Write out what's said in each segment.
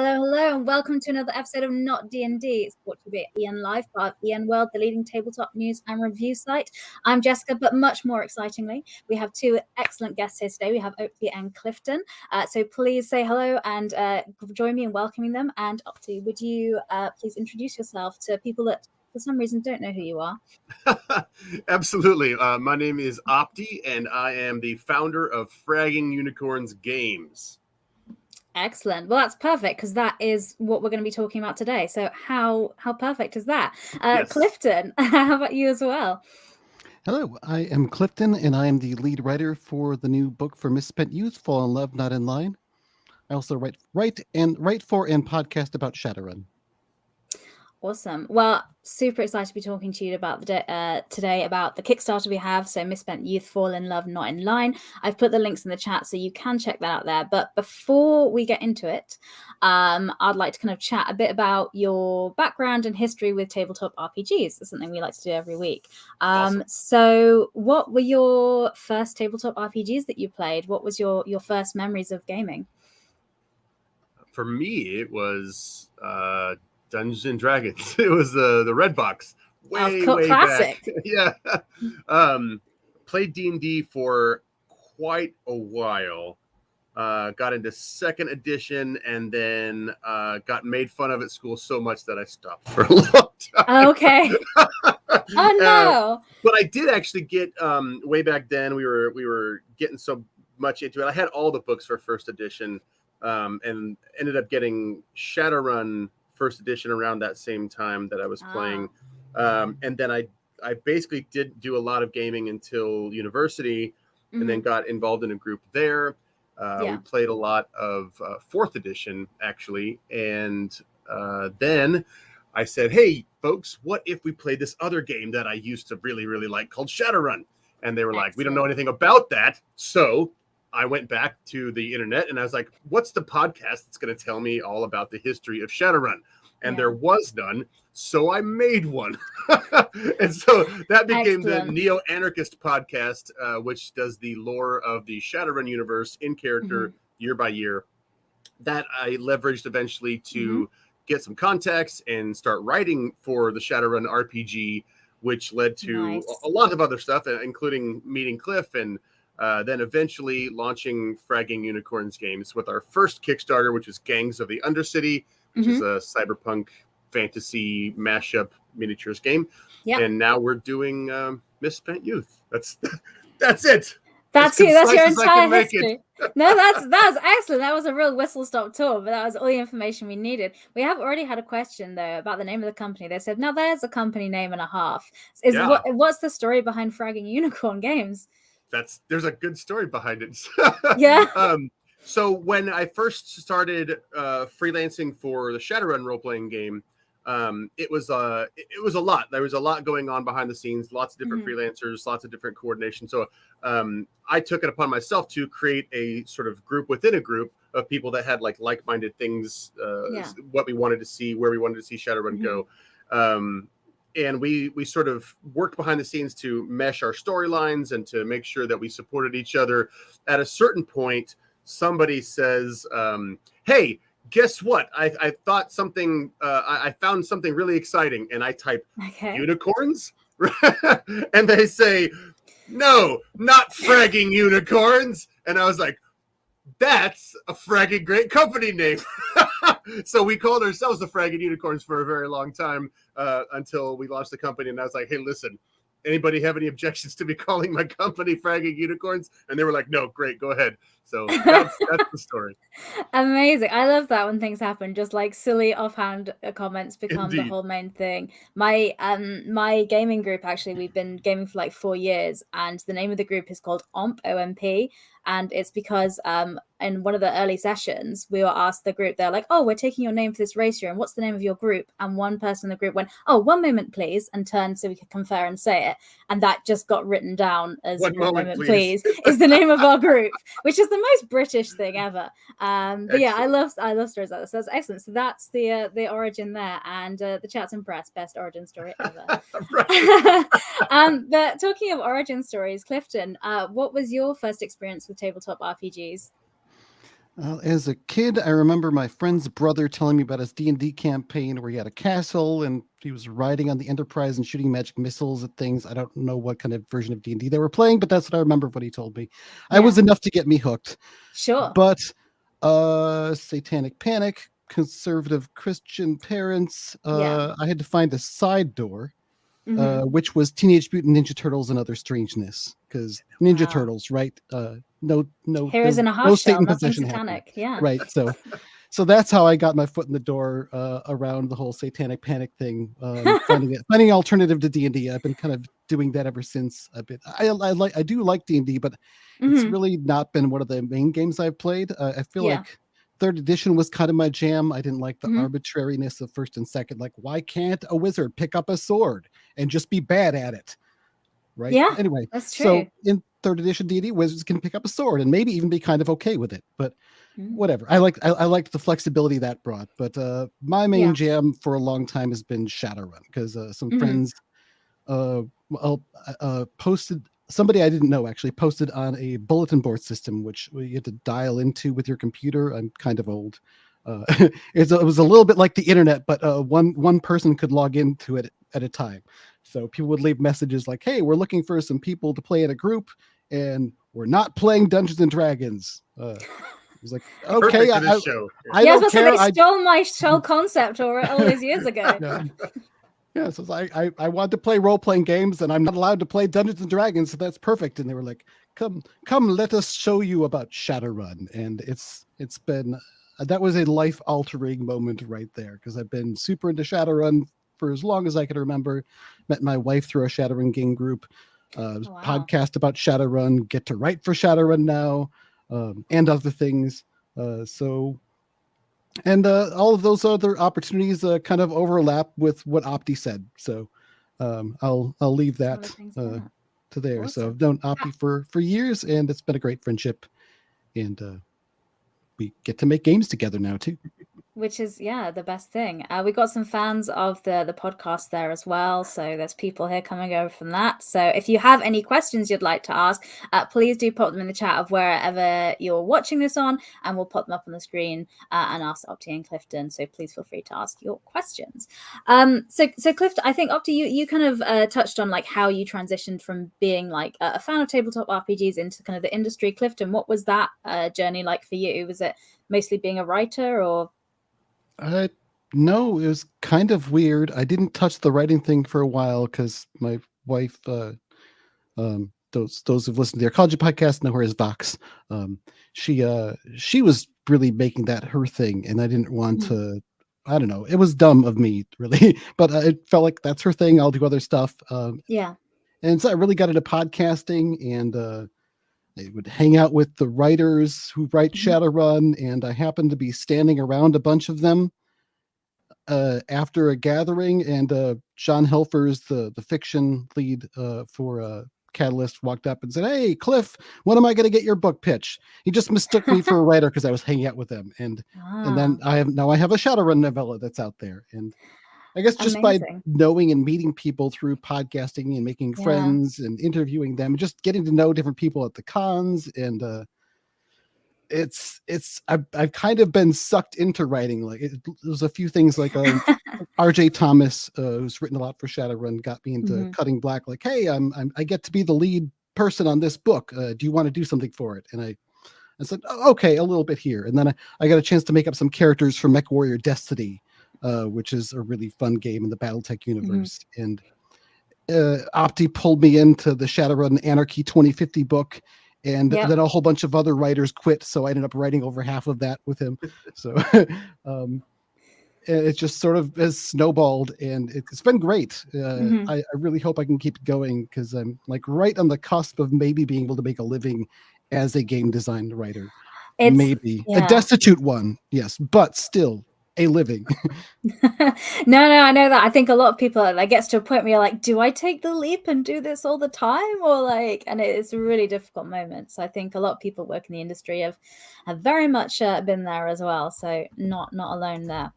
Hello, and welcome to another episode of Not D&D. It's brought to you by EN Live, part of EN World, the leading tabletop news and review site. I'm Jessica, but much more excitingly, we have two excellent guests here today. We have Opti and Clifton. So please say hello and join me in welcoming them. And Opti, would you please introduce yourself to people that for some reason don't know who you are? Absolutely. My name is Opti, and I am the founder of Fragging Unicorns Games. Excellent. Well, that's perfect because that is what we're going to be talking about today. So how perfect is that? Yes. Clifton, how about you as well? Hello, I am Clifton, and I am the lead writer for the new book for Misspent Youth, Fall in Love, Not in Line. I also write for and podcast about Shadowrun. Awesome. Well, super excited to be talking to you about today about the Kickstarter we have. So Misspent Youth, Fall in Love, Not in Line. I've put the links in the chat so you can check that out there. But before we get into it, I'd like to kind of chat a bit about your background and history with tabletop RPGs. It's something we like to do every week. Awesome. So what were your first tabletop RPGs that you played? What was your first memories of gaming? For me, it was Dungeons and Dragons. It was the Red Box. Way classic. Back. Yeah. Played D&D for quite a while. Got into second edition and then got made fun of at school so much that I stopped for a long time. Okay. Oh no. But I did actually get way back then. We were getting so much into it. I had all the books for first edition and ended up getting Shadowrun first edition around that same time that I was playing. And then I basically did do a lot of gaming until university and then got involved in a group there. We played a lot of fourth edition actually. And then I said, hey folks, what if we played this other game that I used to really, really like called Shadowrun? And they were like, we don't know anything about that. So I went back to the internet and I was like, what's the podcast that's going to tell me all about the history of Shadowrun? And there was none. So I made one. And so that became the Neo-Anarchist podcast, which does the lore of the Shadowrun universe in character year by year. That I leveraged eventually to get some contacts and start writing for the Shadowrun RPG, which led to a lot of other stuff, including meeting Cliff and then eventually launching Fragging Unicorns Games with our first Kickstarter, which was Gangs of the Undercity, which is a cyberpunk fantasy mashup miniatures game. Yep. And now we're doing Misspent Youth. That's it. That's you. That's your entire history. No, that's excellent. That was a real whistle-stop tour, but that was all the information we needed. We have already had a question though about the name of the company. They said, "Now there's a company name and a half." What's the story behind Fragging Unicorn Games? There's a good story behind it. Yeah. So when I first started freelancing for the Shadowrun role-playing game, it was a lot. There was a lot going on behind the scenes, lots of different freelancers, lots of different coordination. So I took it upon myself to create a sort of group within a group of people that had like-minded things, what we wanted to see, where we wanted to see Shadowrun go. And we sort of worked behind the scenes to mesh our storylines and to make sure that we supported each other. At a certain point, somebody says, hey, guess what? I thought something, I found something really exciting. And I type unicorns. And they say, no, not Fragging Unicorns. And I was like, that's a fragging great company name. So we called ourselves the Fragging Unicorns for a very long time until we launched the company. And I was like, hey, listen, anybody have any objections to me calling my company Fragging Unicorns? And they were like, no, great, go ahead. So that's the story. Amazing. I love that when things happen, just like silly offhand comments become the whole main thing. My gaming group, actually, we've been gaming for like 4 years, and the name of the group is called OMP, OMP. And it's because in one of the early sessions, we were asked the group, they're like, oh, we're taking your name for this race year, and what's the name of your group? And one person in the group went, oh, one moment, please, and turned so we could confer and say it. And that just got written down as one moment, please, is the name of our group, which is the most British thing ever. But yeah, I love stories like this. So that's excellent. So that's the origin there, and the chat's impressed. Best origin story ever. But talking of origin stories, Clifton, what was your first experience with tabletop RPGs? As a kid, I remember my friend's brother telling me about his D&D campaign where he had a castle and he was riding on the Enterprise and shooting magic missiles at things. I don't know what kind of version of D&D they were playing, but that's what I remember of what he told me. I was enough to get me hooked. Sure. But Satanic Panic, conservative Christian parents, I had to find a side door, which was Teenage Mutant Ninja Turtles and Other Strangeness, because Ninja Turtles, right? No Heroes in a half shell, Satan nothing possession satanic. happening. Yeah. Right. So that's how I got my foot in the door around the whole Satanic Panic thing. Finding an alternative to D&D. I've been kind of doing that ever since. I do like D&D, but it's really not been one of the main games I've played. I feel like third edition was kind of my jam. I didn't like the arbitrariness of first and second. Like, why can't a wizard pick up a sword and just be bad at it? Right. Yeah. Anyway, that's true. So in third edition D&D, wizards can pick up a sword and maybe even be kind of okay with it. But whatever. I liked the flexibility that brought. But my main jam for a long time has been Shadowrun, because some friends posted. Somebody I didn't know actually posted on a bulletin board system, which you had to dial into with your computer. I'm kind of old. It was a little bit like the internet, but one person could log into it at a time. So people would leave messages like, "Hey, we're looking for some people to play in a group, and we're not playing Dungeons and Dragons." I was like, "Okay, I don't care." They stole my show concept all these years ago. Yeah, so I want to play role-playing games, and I'm not allowed to play Dungeons and Dragons, so that's perfect. And they were like, "Come, let us show you about Shadowrun." And it's been that was a life-altering moment right there, because I've been super into Shadowrun for as long as I can remember. Met my wife through a Shadowrun game group. Podcast about Shadowrun. Get to write for Shadowrun now, and other things. And all of those other opportunities kind of overlap with what Opti said. So I'll leave that to there. Awesome. So I've known Opti for years, and it's been a great friendship. And we get to make games together now too. Which is, the best thing. We got some fans of the podcast there as well. So there's people here coming over from that. So if you have any questions you'd like to ask, please do pop them in the chat of wherever you're watching this on, and we'll pop them up on the screen and ask Opti and Clifton. So please feel free to ask your questions. So Clifton, I think Opti, you kind of touched on like how you transitioned from being like a fan of tabletop RPGs into kind of the industry. Clifton, what was that journey like for you? Was it mostly being a writer, or? No, it was kind of weird. I didn't touch the writing thing for a while because my wife, those who've listened to the Arcology podcast know her as Vox. She was really making that her thing, and I didn't want to. I don't know. It was dumb of me, really, but it felt like that's her thing. I'll do other stuff. And so I really got into podcasting, and I would hang out with the writers who write Shadowrun, and I happened to be standing around a bunch of them after a gathering, and John Helfers, the fiction lead for Catalyst, walked up and said, "Hey, Cliff, when am I going to get your book pitch?" He just mistook me for a writer because I was hanging out with them, and then I have a Shadowrun novella that's out there, and I guess just by knowing and meeting people through podcasting and making friends and interviewing them, just getting to know different people at the cons, and I've kind of been sucked into writing. Like there's a few things like RJ Thomas, who's written a lot for Shadowrun, got me into Cutting Black. Like, hey, I get to be the lead person on this book. Do you want to do something for it? And I said, oh, okay, a little bit here. And then I got a chance to make up some characters for MechWarrior Destiny, which is a really fun game in the BattleTech universe. And Opti pulled me into the Shadowrun Anarchy 2050 book, and then a whole bunch of other writers quit, so I ended up writing over half of that with him. So it just sort of has snowballed, and it's been great. I really hope I can keep going, because I'm like right on the cusp of maybe being able to make a living as a game design writer. Maybe a destitute one, yes, but still a living. No, I know that. I think a lot of people, that gets to a point where you're like, do I take the leap and do this all the time, or like, and it's a really difficult moment. So I think a lot of people work in the industry have very much been there as well. So not alone there.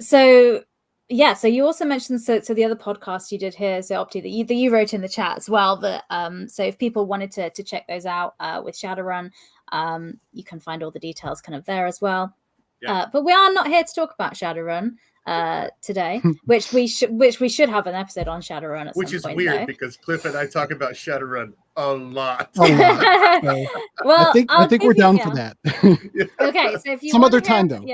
So you also mentioned so the other podcast you did here, so Opti, that you wrote in the chat as well, that so if people wanted to check those out with Shadowrun, You can find all the details kind of there as well. Yeah. But we are not here to talk about Shadowrun today, which we should have an episode on Shadowrun at some point. Which is weird because Cliff and I talk about Shadowrun a lot. Well, I think we're down for that. Okay, so if you some other time though,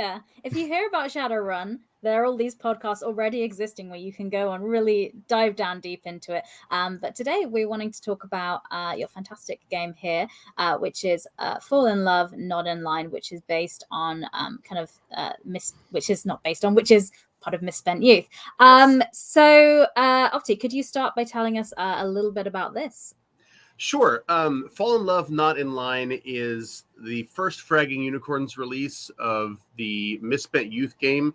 if you hear about Shadowrun, there are all these podcasts already existing where you can go and really dive down deep into it. But today we're wanting to talk about your fantastic game here, which is Fall in Love, Not in Line, which is based on which is part of Misspent Youth. So, Opti, could you start by telling us a little bit about this? Sure. Fall in Love, Not in Line is the first Fragging Unicorns release of the Misspent Youth game,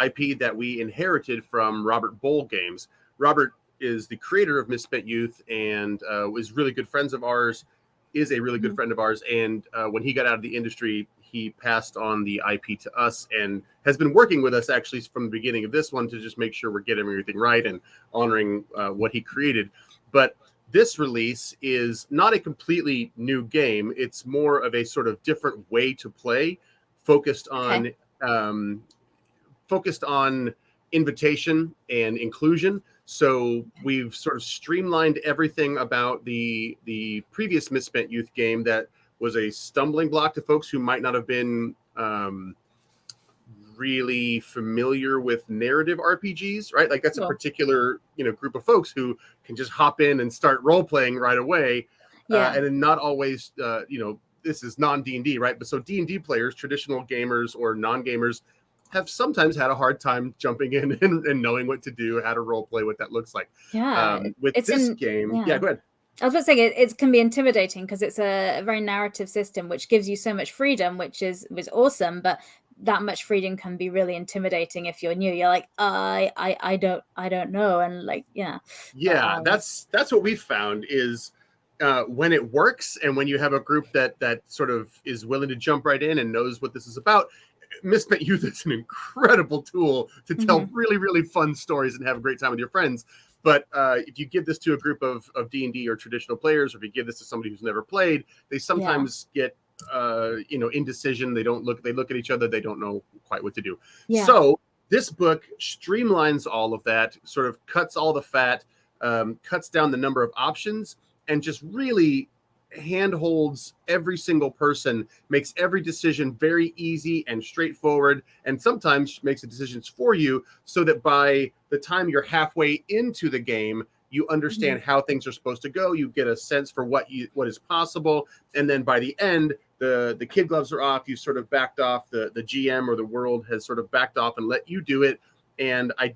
IP that we inherited from Robert Bowl Games. Robert is the creator of Misspent Youth and was really good friends of ours, is a really good friend of ours. And when he got out of the industry, he passed on the IP to us and has been working with us actually from the beginning of this one to just make sure we're getting everything right and honoring what he created. But this release is not a completely new game. It's more of a sort of different way to play, focused on invitation and inclusion. So we've sort of streamlined everything about the previous Misspent Youth game that was a stumbling block to folks who might not have been really familiar with narrative RPGs, right? Like that's a particular, group of folks who can just hop in and start role playing right away. And then not always, this is non-D&D, right? But so D&D players, traditional gamers or non-gamers, have sometimes had a hard time jumping in and knowing what to do, how to role play, what that looks like. With this game, go ahead. I was about to say it can be intimidating because it's a very narrative system, which gives you so much freedom, which was awesome. But that much freedom can be really intimidating if you're new. You're like, I don't know, and like, that's what we found is when it works and when you have a group that sort of is willing to jump right in and knows what this is about. Misspent Youth is an incredible tool to tell really, really fun stories and have a great time with your friends. But if you give this to a group of D&D or traditional players, or if you give this to somebody who's never played, they sometimes get indecision. They look at each other. They don't know quite what to do. So this book streamlines all of that, sort of cuts all the fat, cuts down the number of options, and just really handholds every single person, makes every decision very easy and straightforward, and sometimes makes the decisions for you so that by the time you're halfway into the game, you understand how things are supposed to go. You get a sense for what is possible, and then by the end, the kid gloves are off. You sort of backed off. The GM or the world has sort of backed off and let you do it. And I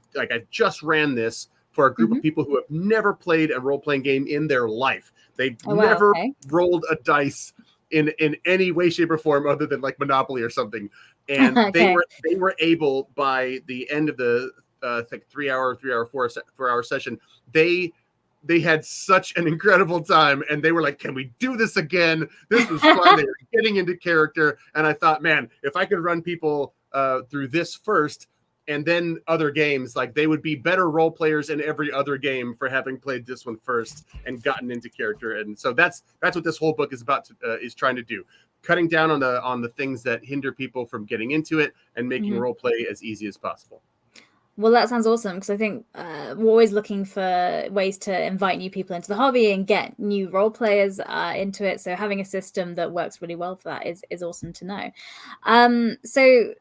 just ran this for a group of people who have never played a role-playing game in their life. They've never rolled a dice in any way, shape, or form other than like Monopoly or something. And they were able, by the end of the 4-hour session, they had such an incredible time, and they were like, can we do this again? This was fun. They were getting into character. And I thought, man, if I could run people through this first, and then other games, like they would be better role players in every other game for having played this one first and gotten into character. And so that's what this whole book is about is trying to do, cutting down on the things that hinder people from getting into it and making role play as easy as possible. Well, that sounds awesome, because I think we're always looking for ways to invite new people into the hobby and get new role players into it. So having a system that works really well for that is awesome to know. So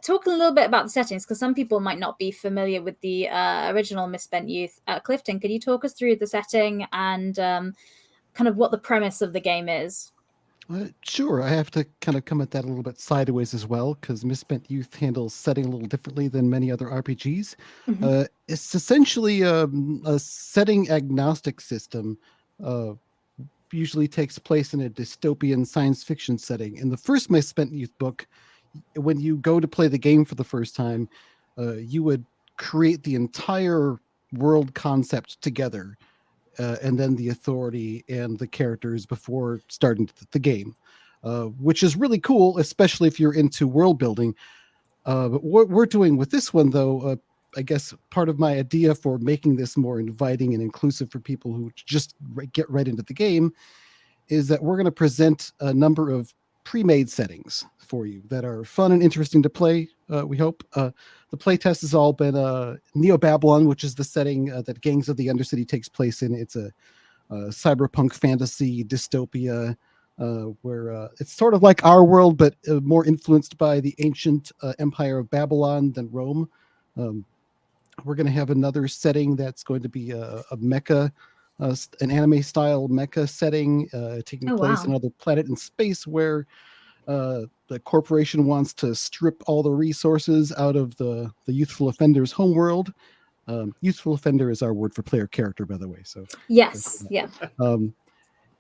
talk a little bit about the settings, because some people might not be familiar with the original Misspent Youth. Clifton, could you talk us through the setting and kind of what the premise of the game is? Sure. I have to kind of come at that a little bit sideways as well, because Misspent Youth handles setting a little differently than many other RPGs. It's essentially a setting agnostic system. Usually takes place in a dystopian science fiction setting. In the first Misspent Youth book, when you go to play the game for the first time, you would create the entire world concept together. And then the authority and the characters before starting the game, which is really cool, especially if you're into world building. But what we're doing with this one, though, I guess part of my idea for making this more inviting and inclusive for people who just get right into the game is that we're going to present a number of pre-made settings for you that are fun and interesting to play. We hope the playtest has all been Neo-Babylon, which is the setting that Gangs of the Undercity takes place in. It's a cyberpunk fantasy dystopia where it's sort of like our world, but more influenced by the ancient empire of Babylon than Rome. We're going to have another setting that's going to be a mecha, an anime style mecha setting taking place on another planet in space where the corporation wants to strip all the resources out of the youthful offender's homeworld. Youthful offender is our word for player character, by the way. So yes, yeah.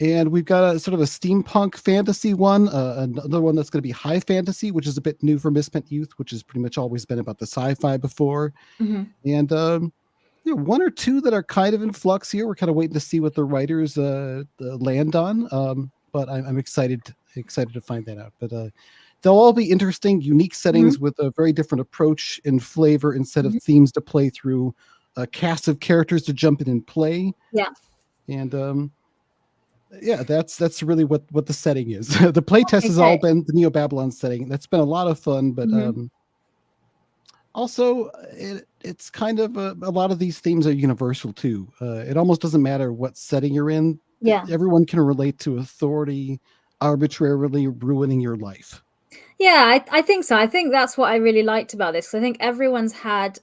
And we've got a sort of a steampunk fantasy one, another one that's going to be high fantasy, which is a bit new for Misspent Youth, which has pretty much always been about the sci-fi before. Mm-hmm. And one or two that are kind of in flux here. We're kind of waiting to see what the writers land on. But I'm excited to find that out. But they'll all be interesting, unique settings with a very different approach and flavor instead of themes to play through, a cast of characters to jump in and play. Yeah. And that's really what the setting is. The playtest has all been the Neo-Babylon setting. That's been a lot of fun, but also it's kind of a lot of these themes are universal too. It almost doesn't matter what setting you're in. Yeah. Everyone can relate to authority arbitrarily ruining your life. Yeah, I think so. I think that's what I really liked about this, because I think everyone's had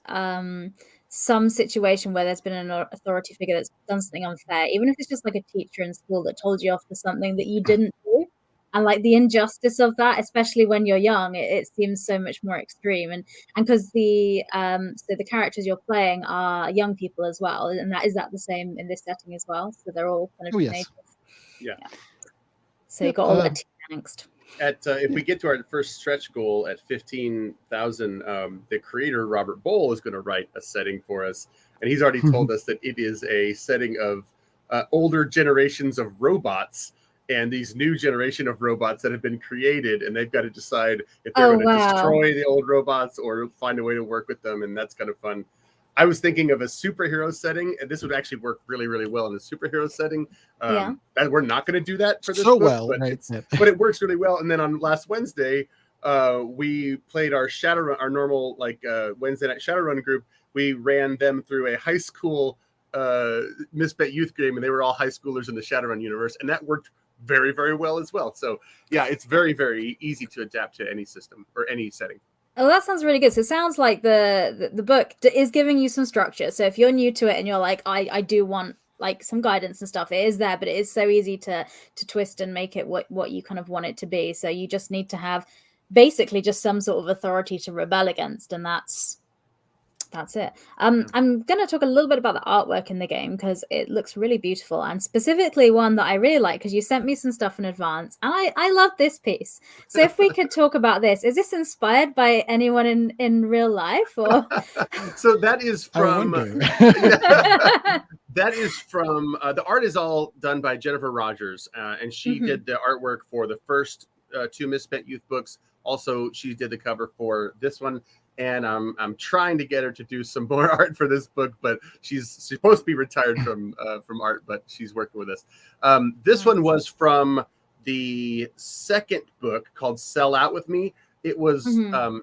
some situation where there's been an authority figure that's done something unfair, even if it's just like a teacher in school that told you off for something that you didn't do. And like the injustice of that, especially when you're young, it seems so much more extreme. And because the characters you're playing are young people as well, and is that the same in this setting as well? So they're all kind of teenagers. Yeah. So you got all that teen angst. If we get to our first stretch goal at 15,000, the creator Robert Bowl is going to write a setting for us, and he's already told us that it is a setting of older generations of robots and these new generation of robots that have been created, and they've got to decide if they're going to destroy the old robots or find a way to work with them, and that's kind of fun. I was thinking of a superhero setting, and this would actually work really, really well in a superhero setting. We're not going to do that for this book, but it works really well. And then on last Wednesday, we played our Shadowrun, our normal Wednesday night Shadowrun group. We ran them through a high school Misspent Youth game, and they were all high schoolers in the Shadowrun universe, and that worked very, very well as well. So yeah, it's very, very easy to adapt to any system or any setting. Oh, that sounds really good. So it sounds like the book is giving you some structure. So if you're new to it and you're like, I do want like some guidance and stuff, it is there, but it is so easy to twist and make it what you kind of want it to be. So you just need to have basically just some sort of authority to rebel against, and that's it. I'm going to talk a little bit about the artwork in the game because it looks really beautiful, and specifically one that I really like because you sent me some stuff in advance, and I love this piece. So if we could talk about this, is this inspired by anyone in real life, or? So that is from the art is all done by Jennifer Rogers, and she did the artwork for the first two Misspent Youth books. Also, she did the cover for this one. And I'm trying to get her to do some more art for this book, but she's supposed to be retired from art, but she's working with us. This one was from the second book called Sell Out With Me. It was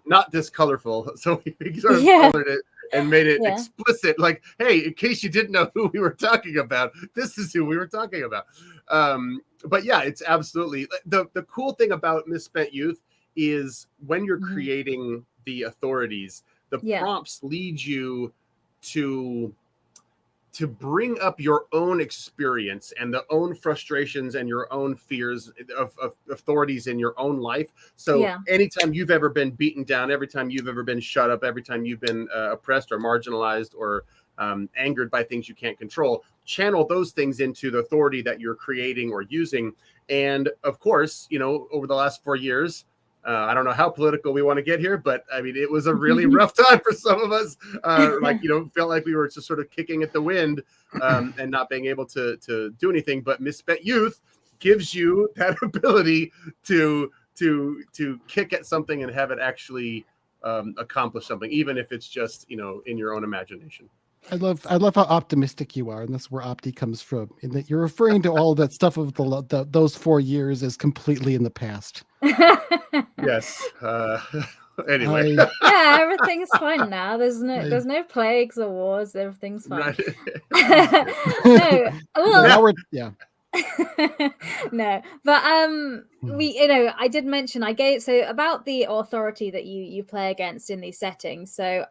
not this colorful, so we sort of colored it and made it explicit. Like, hey, in case you didn't know who we were talking about, this is who we were talking about. But yeah, it's absolutely the cool thing about Misspent Youth is when you're creating the authorities, the prompts lead you to bring up your own experience and the own frustrations and your own fears of authorities in your own life. So anytime you've ever been beaten down, every time you've ever been shut up, every time you've been oppressed or marginalized or angered by things you can't control, channel those things into the authority that you're creating or using. And of course, over the last 4 years, I don't know how political we want to get here, but I mean, it was a really rough time for some of us. Felt like we were just sort of kicking at the wind and not being able to do anything. But Misspent Youth gives you that ability to kick at something and have it actually accomplish something, even if it's just in your own imagination. I love how optimistic you are, and that's where Opti comes from. In that you're referring to all that stuff of those 4 years as completely in the past. Yes. Anyway. Yeah, everything's fine now. There's no plagues or wars. Everything's fine. Right. No. Well, now we're yeah. No, but we, I did mention I gave so about the authority that you play against in these settings. So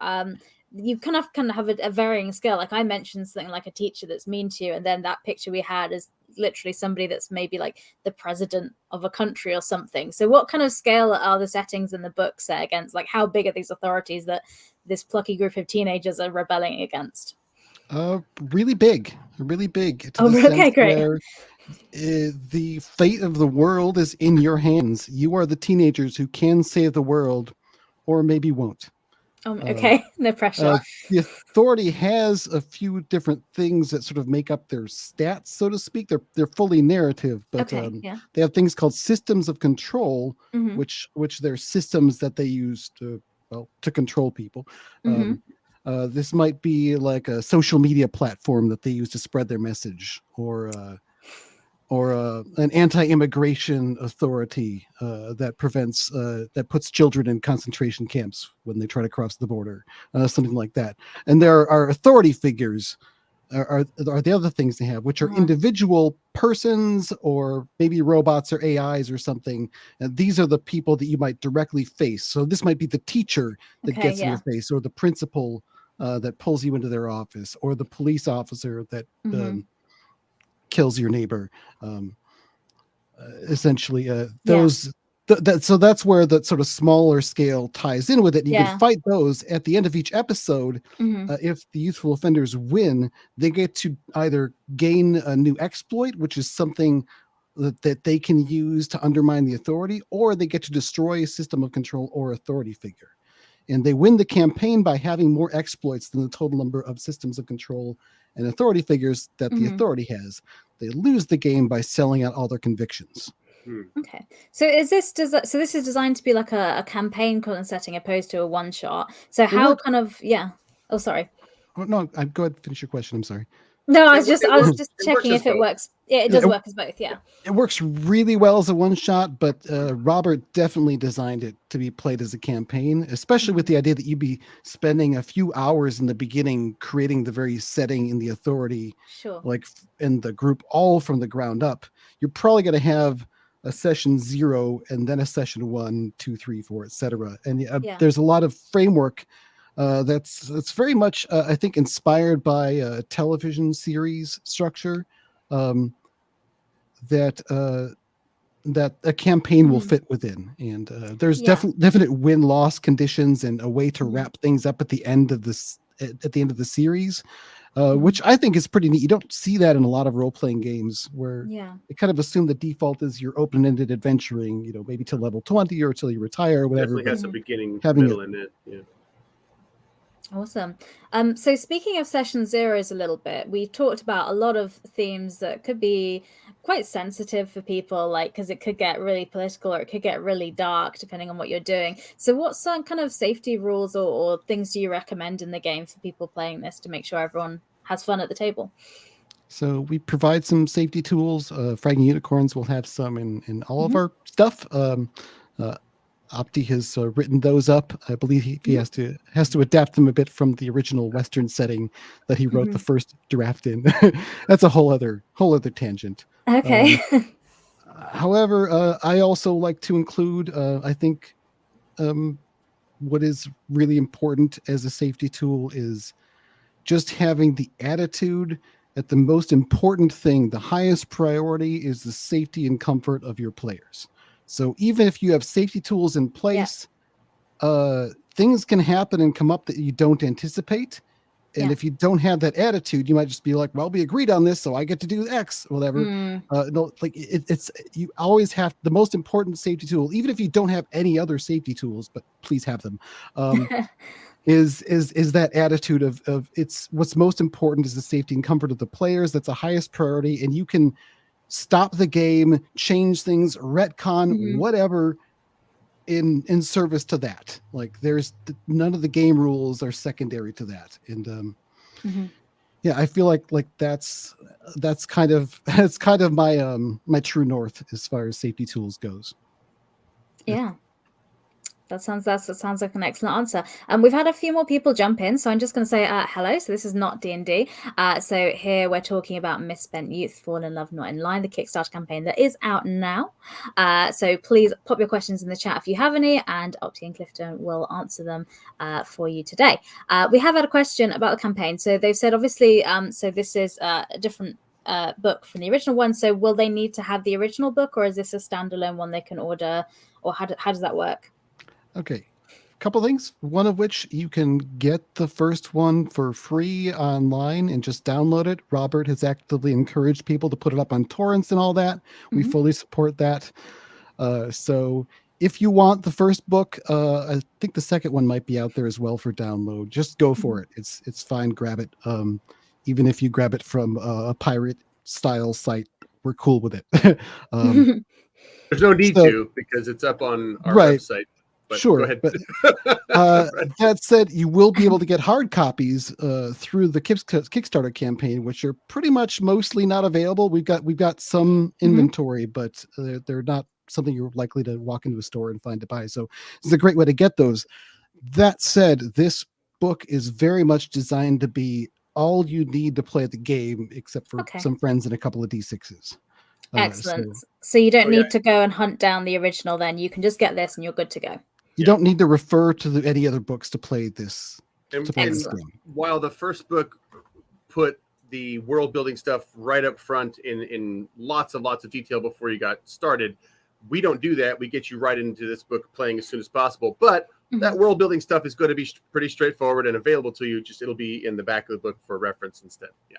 you kind of have a varying scale. Like I mentioned something like a teacher that's mean to you, and then that picture we had is literally somebody that's maybe like the president of a country or something. So what kind of scale are the settings in the book set against? Like how big are these authorities that this plucky group of teenagers are rebelling against? Really big. Okay, great. Where, the fate of the world is in your hands. You are the teenagers who can save the world, or maybe won't. Okay, no pressure. The authority has a few different things that sort of make up their stats, so to speak. They're fully narrative, but they have things called systems of control, which they're systems that they use to control people. This might be like a social media platform that they use to spread their message, or an anti-immigration authority that prevents that puts children in concentration camps when they try to cross the border, something like that. And there are authority figures are the other things they have, which are individual persons or maybe robots or AIs or something. And these are the people that you might directly face. So this might be the teacher that gets in your face, or the principal that pulls you into their office, or the police officer that kills your neighbor. Essentially, those. So that's where the sort of smaller scale ties in with it. You can fight those at the end of each episode. If the youthful offenders win, they get to either gain a new exploit, which is something that they can use to undermine the authority, or they get to destroy a system of control or authority figure. And they win the campaign by having more exploits than the total number of systems of control and authority figures that the authority has. They lose the game by selling out all their convictions. Okay, so this is designed to be like a campaign kind of setting opposed to a one shot. So how kind of Oh, sorry. Oh, no, go ahead. Finish your question. I'm sorry. No, I was just checking if it works. Yeah, it does work as both. Yeah, it works really well as a one shot, but Robert definitely designed it to be played as a campaign, especially with the idea that you'd be spending a few hours in the beginning creating the very setting in the authority, like in the group, all from the ground up. You're probably going to have a session 0 and then a session 1, 2, 3, 4, etc. And there's a lot of framework that's very much I think inspired by a television series structure that a campaign will fit within. And there's definite win-loss conditions and a way to wrap things up at the end of this at the end of the series, which I think is pretty neat. You don't see that in a lot of role-playing games where they kind of assume the default is your open-ended adventuring, maybe to level 20 or till you retire or whatever. Definitely has a beginning, middle, and end. Yeah. Awesome. So speaking of session zeros a little bit, we've talked about a lot of themes that could be quite sensitive for people, like because it could get really political or it could get really dark depending on what you're doing. So what some kind of safety rules or things do you recommend in the game for people playing this to make sure everyone has fun at the table? So we provide some safety tools. Fragging Unicorns will have some in all of our stuff. Opti has written those up. I believe he has to adapt them a bit from the original Western setting that he wrote the first draft in. That's a whole other tangent. Okay. However, I also like to include, I think, what is really important as a safety tool is just having the attitude that the most important thing, the highest priority, is the safety and comfort of your players. So even if you have safety tools in place, things can happen and come up that you don't anticipate. And if you don't have that attitude, you might just be like, well, we agreed on this, so I get to do X, whatever. No, like it's you always have the most important safety tool, even if you don't have any other safety tools, but please have them. Is that attitude of it's what's most important is the safety and comfort of the players. That's the highest priority, and you can stop the game, change things, retcon, whatever in service to that. Like there's none of the game rules are secondary to that. And I feel like that's kind of my my true north as far as safety tools goes. Yeah. That sounds like an excellent answer. We've had a few more people jump in, so I'm just going to say hello. So this is not D&D. So here we're talking about Misspent Youth, Fall in Love, Not in Line, the Kickstarter campaign that is out now. So please pop your questions in the chat if you have any, and Opti and Clifton will answer them for you today. We have had a question about the campaign. So they've said, obviously, so this is a different book from the original one. So will they need to have the original book, or is this a standalone one they can order, or how does that work? Okay, a couple things. One of which, you can get the first one for free online and just download it. Robert has actively encouraged people to put it up on torrents and all that. We fully support that. So if you want the first book, I think the second one might be out there as well for download. Just go for it. It's fine. Grab it. Even if you grab it from a pirate style site, we're cool with it. There's no need to, because it's up on our website. But sure. Go ahead. But, that said, you will be able to get hard copies through the Kickstarter campaign, which are pretty much mostly not available. We've got some inventory, but they're not something you're likely to walk into a store and find to buy. So it's a great way to get those. That said, this book is very much designed to be all you need to play the game, except for some friends and a couple of D6s. Excellent. So you don't need to go and hunt down the original then. You can just get this and you're good to go. You don't need to refer to any other books to play this. And while the first book put the world building stuff right up front in lots of detail before you got started, we don't do that. We get you right into this book playing as soon as possible. But that world building stuff is going to be pretty straightforward and available to you. Just it'll be in the back of the book for reference instead. Yeah.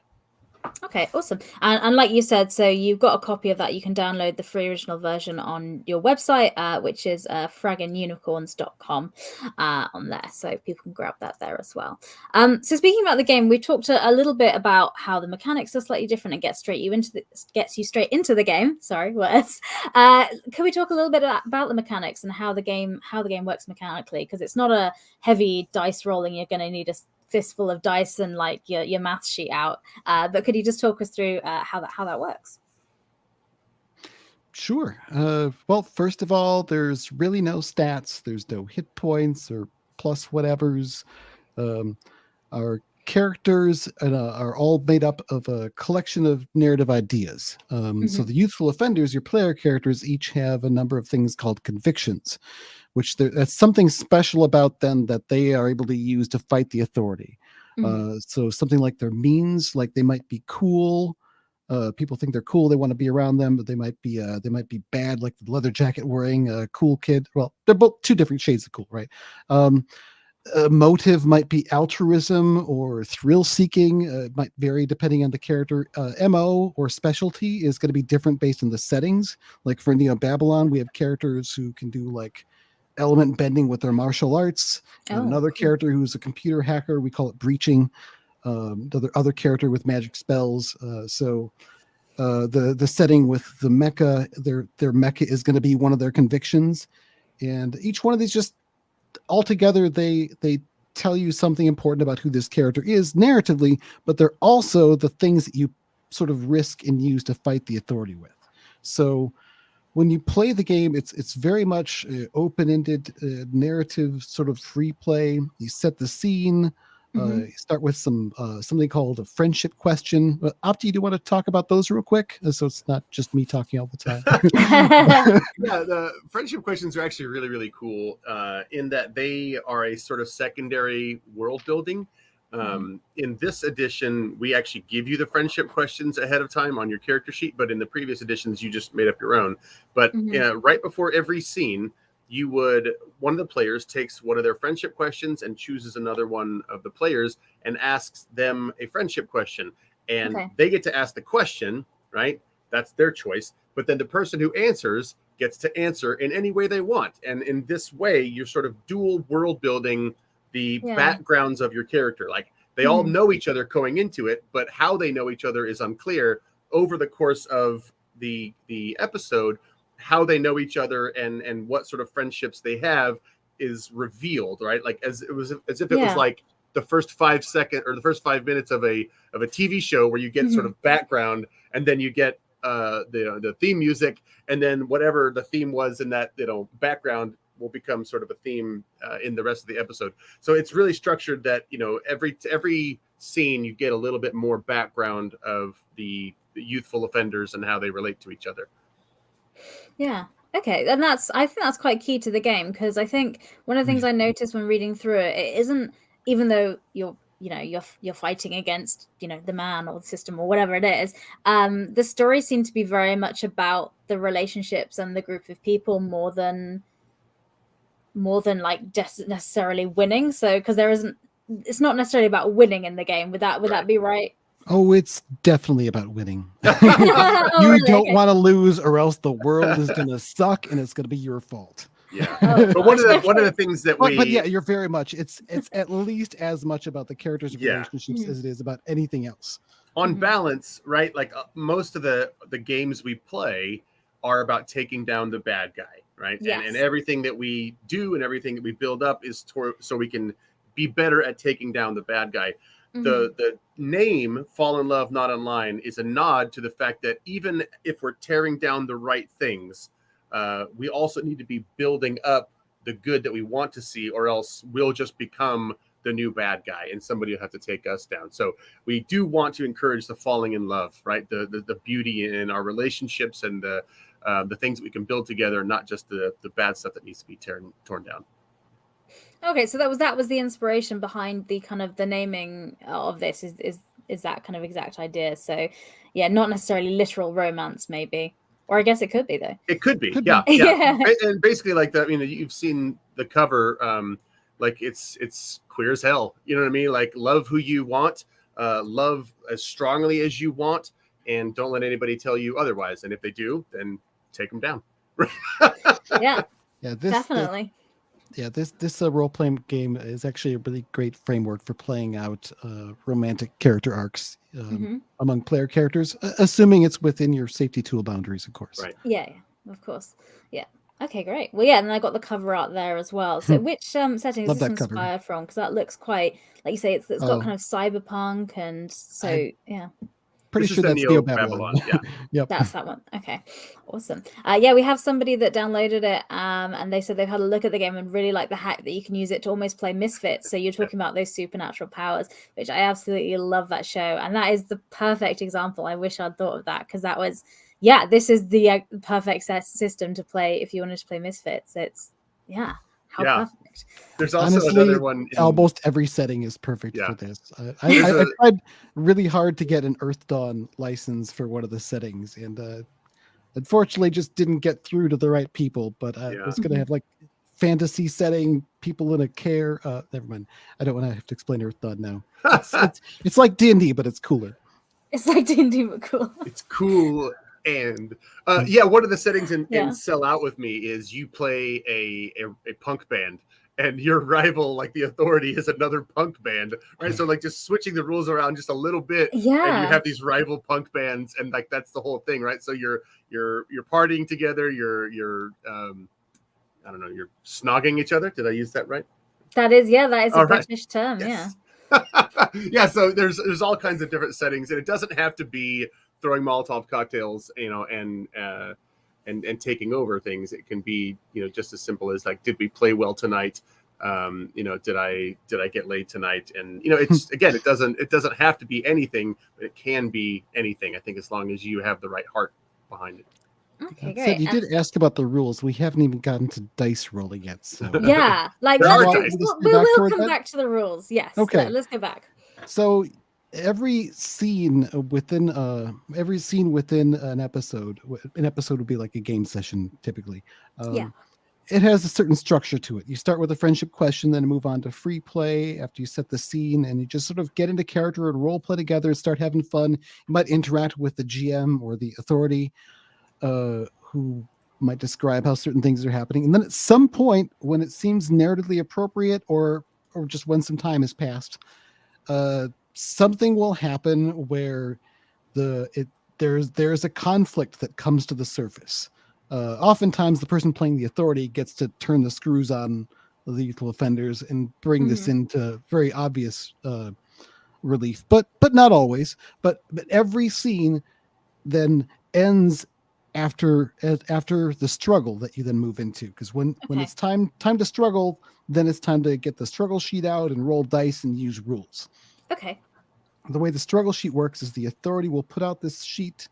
Okay, awesome. And like you said, so you've got a copy of that. You can download the free original version on your website, which is fragandunicorns.com on there. So people can grab that there as well. So speaking about the game, we talked a little bit about how the mechanics are slightly different and gets you straight into the game. Sorry, words. Can we talk a little bit about the mechanics and how the game works mechanically? Because it's not a heavy dice rolling. You're going to need a fistful of dice and like your math sheet out, but could you just talk us through how that works? Sure. Well, first of all, there's really no stats. There's no hit points or plus whatevers. Our characters are all made up of a collection of narrative ideas. So the youthful offenders, your player characters, each have a number of things called convictions, which that's something special about them that they are able to use to fight the authority. So something like their means, like they might be cool. People think they're cool. They want to be around them, but they might be bad, like the leather jacket wearing cool kid. Well, they're both two different shades of cool, right? A motive might be altruism or thrill seeking. It might vary depending on the character. MO or specialty is going to be different based on the settings. Like for Neo Babylon, we have characters who can do like element bending with their martial arts, and another character who's a computer hacker, we call it breaching. The other character with magic spells. So the setting with the mecha, their mecha is going to be one of their convictions, and each one of these just altogether they tell you something important about who this character is narratively, but they're also the things that you sort of risk and use to fight the authority with. So when you play the game, it's very much open-ended narrative, sort of free play. You set the scene. You start with something called a friendship question. Opti, do you want to talk about those real quick, so it's not just me talking all the time? Yeah, the friendship questions are actually really, really cool in that they are a sort of secondary world building. In this edition, we actually give you the friendship questions ahead of time on your character sheet, but in the previous editions, you just made up your own. But right before every scene, one of the players takes one of their friendship questions and chooses another one of the players and asks them a friendship question. And they get to ask the question, right? That's their choice. But then the person who answers gets to answer in any way they want. And in this way, you're sort of dual world building the backgrounds of your character. Like they all know each other going into it, but how they know each other is unclear. Over the course of the episode, how they know each other and what sort of friendships they have is revealed, right? Like as if it was like the first 5 seconds or the first 5 minutes of a TV show where you get sort of background and then you get the theme music, and then whatever the theme was in that background will become sort of a theme in the rest of the episode. So it's really structured that every scene you get a little bit more background of the youthful offenders and how they relate to each other. Yeah. Okay, and I think that's quite key to the game, because I think one of the things I noticed when reading through it, it isn't, even though you're fighting against the man or the system or whatever it is, the stories seem to be very much about the relationships and the group of people more than like just necessarily winning. So because it's not necessarily about winning in the game. Would that be right? Oh, it's definitely about winning. Oh, you really? don't want to lose, or else the world is going to suck, and it's going to be your fault. Yeah, Oh, but one of the things that but yeah, you're very much. It's at least as much about the characters' relationships as it is about anything else. On balance, right? Like most of the games we play are about taking down the bad guy, right? Yes. And everything that we do and everything that we build up is so we can be better at taking down the bad guy. The name Fall in Love Not Online is a nod to the fact that even if we're tearing down the right things, we also need to be building up the good that we want to see, or else we'll just become the new bad guy and somebody will have to take us down. So we do want to encourage the falling in love, right? The beauty in our relationships and the things that we can build together, not just the bad stuff that needs to be torn down. Okay, so that was the inspiration behind the kind of the naming of this is that kind of exact idea. So yeah, not necessarily literal romance, maybe, or I guess it could be though. It could be, yeah. And basically, like that. You've seen the cover, like it's queer as hell. You know what I mean? Like love who you want, love as strongly as you want, and don't let anybody tell you otherwise. And if they do, then take them down. Yeah. Definitely. This role-playing game is actually a really great framework for playing out romantic character arcs among player characters, assuming it's within your safety tool boundaries, of course. Right. Yeah, of course. Yeah. Okay, great. Well, yeah, and I got the cover art there as well. So which setting is this inspired from? Because that looks quite, like you say, it's got kind of cyberpunk, and so yeah. Pretty sure that's Neo Babylon. Yeah. Yep. That's that one. Okay, awesome. Yeah, we have somebody that downloaded it, and they said they've had a look at the game and really like the hack that you can use it to almost play Misfits. So you're talking about those supernatural powers, which I absolutely love that show, and that is the perfect example. I wish I'd thought of that, because that was, this is the perfect system to play if you wanted to play Misfits. It's perfect. There's also honestly, another one. Almost every setting is perfect for this. I tried really hard to get an Earth Dawn license for one of the settings, and unfortunately just didn't get through to the right people. But I was going to have like fantasy setting, people in a care. Never mind. I don't want to have to explain Earth Dawn now. It's like DnD, but it's cooler. It's like D&D, but cool. It's cool. And one of the settings in Sell Out With Me is you play a punk band, and your rival, like the Authority, is another punk band, right? So like just switching the rules around just a little bit, and you have these rival punk bands, and like that's the whole thing, right? So you're partying together, you're I don't know, you're snogging each other. Did I use that right? That is a British term. Yes. Yeah. So there's all kinds of different settings, and it doesn't have to be throwing Molotov cocktails, and taking over things. It can be, just as simple as like, did we play well tonight? Did I get laid tonight? And it's again, it doesn't have to be anything, but it can be anything. I think as long as you have the right heart behind it. Okay, great. Said you did ask about the rules. We haven't even gotten to dice rolling yet. So yeah, like we'll come back to the rules. Yes. Okay. Let's go back. So every scene within an episode would be like a game session typically. It has a certain structure to it. You start with a friendship question, then move on to free play after you set the scene, and you just sort of get into character and role play together and start having fun. You might interact with the GM or the Authority, who might describe how certain things are happening. And then at some point, when it seems narratively appropriate, or just when some time has passed, something will happen where there's a conflict that comes to the surface. Oftentimes, the person playing the Authority gets to turn the screws on the lethal offenders and bring this into very obvious relief, but not always. But every scene then ends after the struggle that you then move into, because when it's time to struggle, then it's time to get the struggle sheet out and roll dice and use rules. Okay. The way the struggle sheet works is the authority will put out this sheet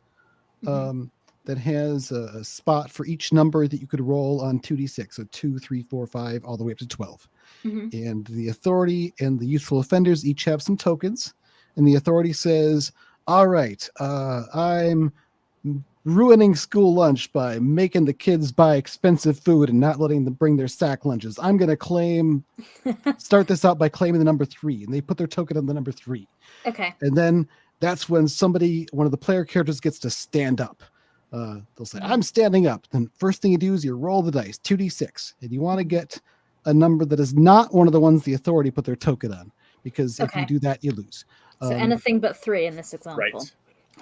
that has a spot for each number that you could roll on 2d6, so 2, 3, 4, 5, all the way up to 12. And the authority and the youthful offenders each have some tokens, and the authority says, all right, I'm ruining school lunch by making the kids buy expensive food and not letting them bring their sack lunches. I'm going to start this out by claiming the number 3, and they put their token on the number 3. Okay. And then that's when one of the player characters gets to stand up. They'll say, I'm standing up. Then first thing you do is you roll the dice, 2d6, and you want to get a number that is not one of the ones the authority put their token on, because if you do that, you lose. So anything but 3 in this example. Right.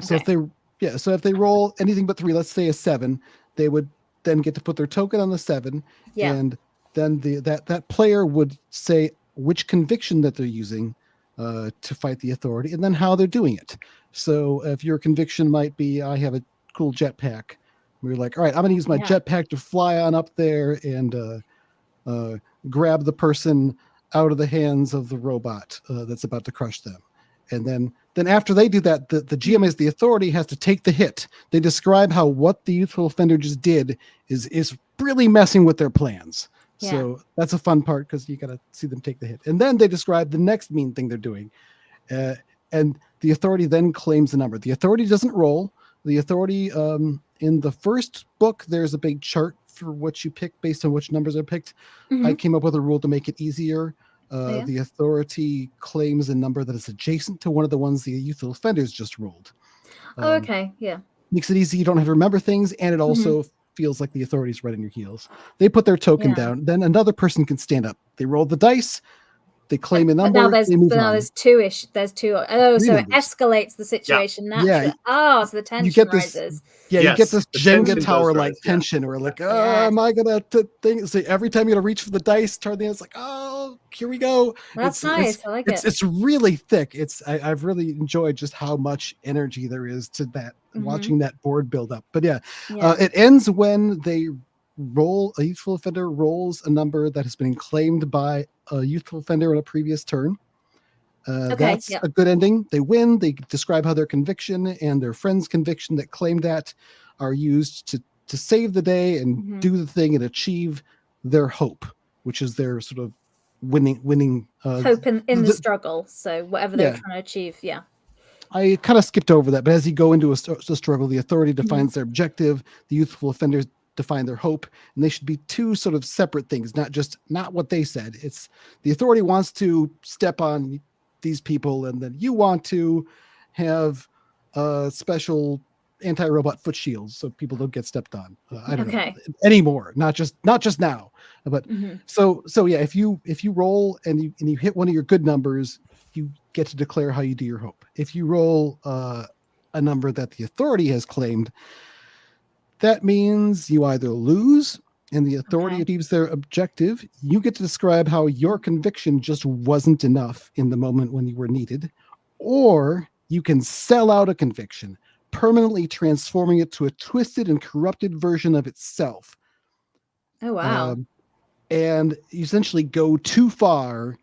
So if they roll anything but 3, let's say a 7, they would then get to put their token on the 7, and then that player would say which conviction that they're using to fight the authority, and then how they're doing it. So if your conviction might be, I have a cool jetpack, we're like, all right, I'm going to use my jetpack to fly on up there and grab the person out of the hands of the robot that's about to crush them. And then after they do that, the GM, as the authority, has to take the hit. They describe how what the youthful offender just did is really messing with their plans. Yeah. So that's a fun part, because you got to see them take the hit. And then they describe the next mean thing they're doing. And the authority then claims the number. The authority doesn't roll. The authority, in the first book, there's a big chart for what you pick based on which numbers are picked. I came up with a rule to make it easier. The authority claims a number that is adjacent to one of the ones the youthful offenders just rolled. Okay, yeah. Makes it easy. You don't have to remember things, and it also feels like the authority's right on your heels. They put their token down. Then another person can stand up. They roll the dice. They claim a number. There's two-ish. There's 2. Oh, so it escalates the situation naturally. Yeah. Oh, so the tension rises. You get this Jenga tower-like tension, where like, am I gonna think? So every time you gotta reach for the dice, turn the, it's like, oh, here we go. That's nice. I like it. It's really thick. I've really enjoyed just how much energy there is to that. Watching that board build up. But it ends when they a youthful offender rolls a number that has been claimed by a youthful offender in a previous turn. That's a good ending. They win. They describe how their conviction and their friend's conviction that claimed that are used to save the day and do the thing and achieve their hope, which is their sort of winning hope in the struggle. So whatever they're trying to achieve. Yeah. I kind of skipped over that, but as you go into a struggle, the authority defines their objective, the youthful offenders define their hope, and they should be 2 sort of separate things, not what they said. It's the authority wants to step on these people, and then you want to have special anti-robot foot shields so people don't get stepped on. I don't know anymore, not just now. But so yeah, if you roll and you hit one of your good numbers, you get to declare how you do your hope. If you roll a number that the authority has claimed, that means you either lose and the authority achieves their objective. You get to describe how your conviction just wasn't enough in the moment when you were needed, or you can sell out a conviction, permanently transforming it to a twisted and corrupted version of itself. Oh, wow. And you essentially go too far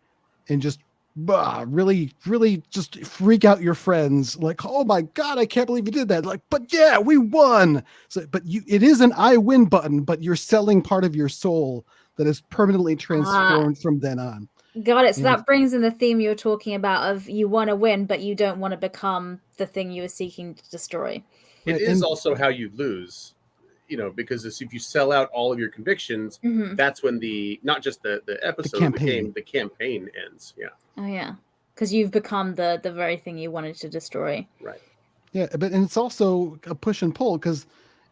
and just really, really just freak out your friends. Like, oh my God, I can't believe you did that. Like, but yeah, we won. So, but it is an I win button, but you're selling part of your soul that is permanently transformed from then on. Got it. So that brings in the theme you were talking about of you want to win, but you don't want to become the thing you were seeking to destroy. It is also how you lose, because if you sell out all of your convictions, that's when not just the episode of the game, the campaign ends. Yeah. Oh yeah, because you've become the very thing you wanted to destroy. Right. Yeah, and it's also a push and pull, because